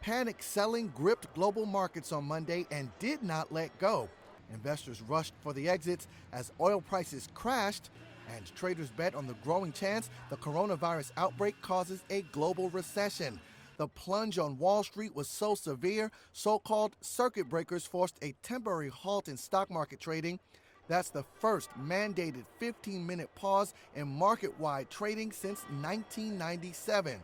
Panic selling gripped global markets on Monday and did not let go. Investors rushed for the exits as oil prices crashed, and traders bet on the growing chance the coronavirus outbreak causes a global recession. The plunge on Wall Street was so severe, so-called circuit breakers forced a temporary halt in stock market trading. That's the first mandated 15-minute pause in market-wide trading since 1997.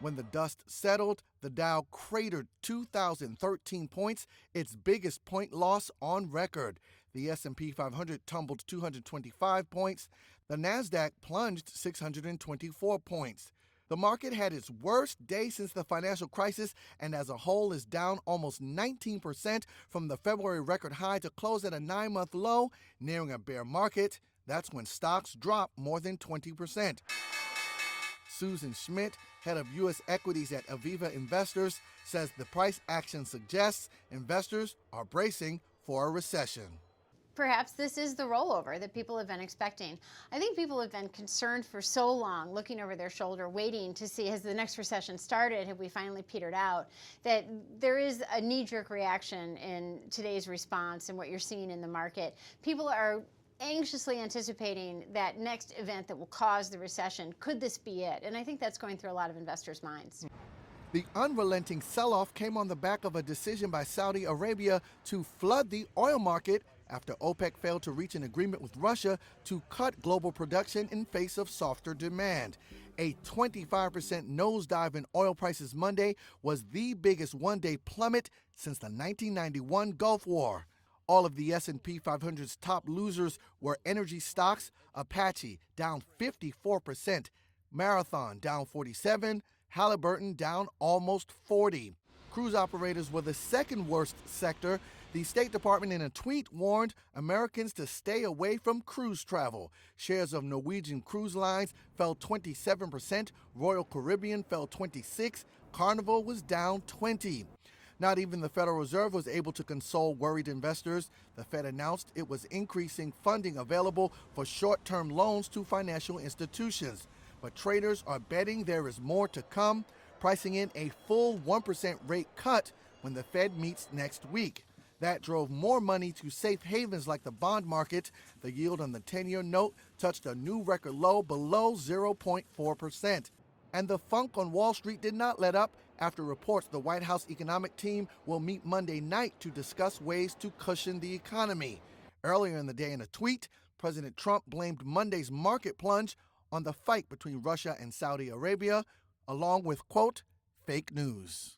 When the dust settled, the Dow cratered 2,013 points, its biggest point loss on record. The S&P 500 tumbled 225 points. The Nasdaq plunged 624 points. The market had its worst day since the financial crisis and as a whole is down almost 19% from the February record high to close at a 9-month low, nearing a bear market. That's when stocks drop more than 20%. Susan Schmidt, head of U.S. equities at Aviva Investors, says the price action suggests investors are bracing for a recession. Perhaps this is the rollover that people have been expecting. I think people have been concerned for so long, looking over their shoulder, waiting to see, has the next recession started? Have we finally petered out? That there is a knee-jerk reaction in today's response and what you're seeing in the market. People are anxiously anticipating that next event that will cause the recession. Could this be it? And I think that's going through a lot of investors' minds. The unrelenting sell-off came on the back of a decision by Saudi Arabia to flood the oil market after OPEC failed to reach an agreement with Russia to cut global production in face of softer demand. A 25% nosedive in oil prices Monday was the biggest one-day plummet since the 1991 Gulf War. All of the S&P 500's top losers were energy stocks. Apache down 54%, Marathon down 47%, Halliburton down almost 40%. Cruise operators were the second worst sector. The State Department in a tweet warned Americans to stay away from cruise travel. Shares of Norwegian Cruise Lines fell 27%, Royal Caribbean fell 26%, Carnival was down 20%. Not even the Federal Reserve was able to console worried investors. The Fed announced it was increasing funding available for short-term loans to financial institutions. But traders are betting there is more to come, pricing in a full 1% rate cut when the Fed meets next week. That drove more money to safe havens like the bond market. The yield on the 10-year note touched a new record low below 0.4%. And the funk on Wall Street did not let up after reports the White House economic team will meet Monday night to discuss ways to cushion the economy. Earlier in the day in a tweet, President Trump blamed Monday's market plunge on the fight between Russia and Saudi Arabia, along with, quote, fake news.